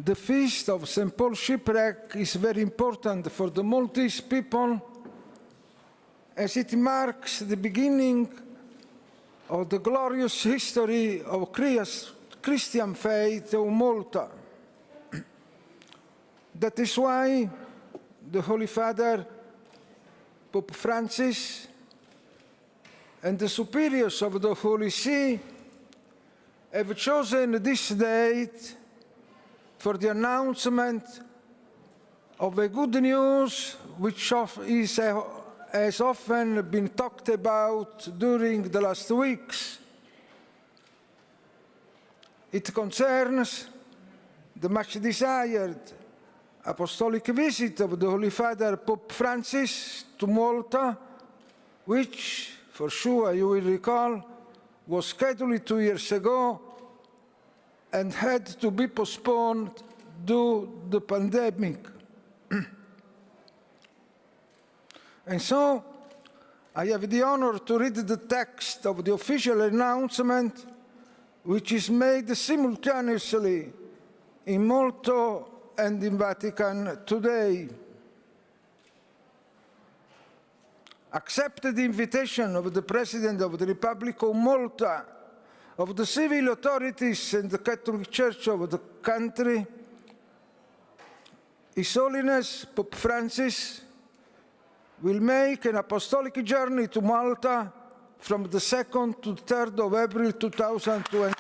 The feast of St. Paul's Shipwreck is very important for the Maltese people as it marks the beginning of the glorious history of Christian faith of Malta. That is why the Holy Father, Pope Francis, and the superiors of the Holy See have chosen this date for the announcement of a good news which has often been talked about during the last weeks. It concerns the much desired apostolic visit of the Holy Father Pope Francis to Malta, which, for sure you will recall, was scheduled 2 years ago and had to be postponed due to the pandemic. And so, I have the honor to read the text of the official announcement, which is made simultaneously in Malta and in Vatican today. Accept the invitation of the President of the Republic of Malta, of the civil authorities and the Catholic Church of the country. His Holiness Pope Francis will make an apostolic journey to Malta from the 2nd to 3rd of April 2022.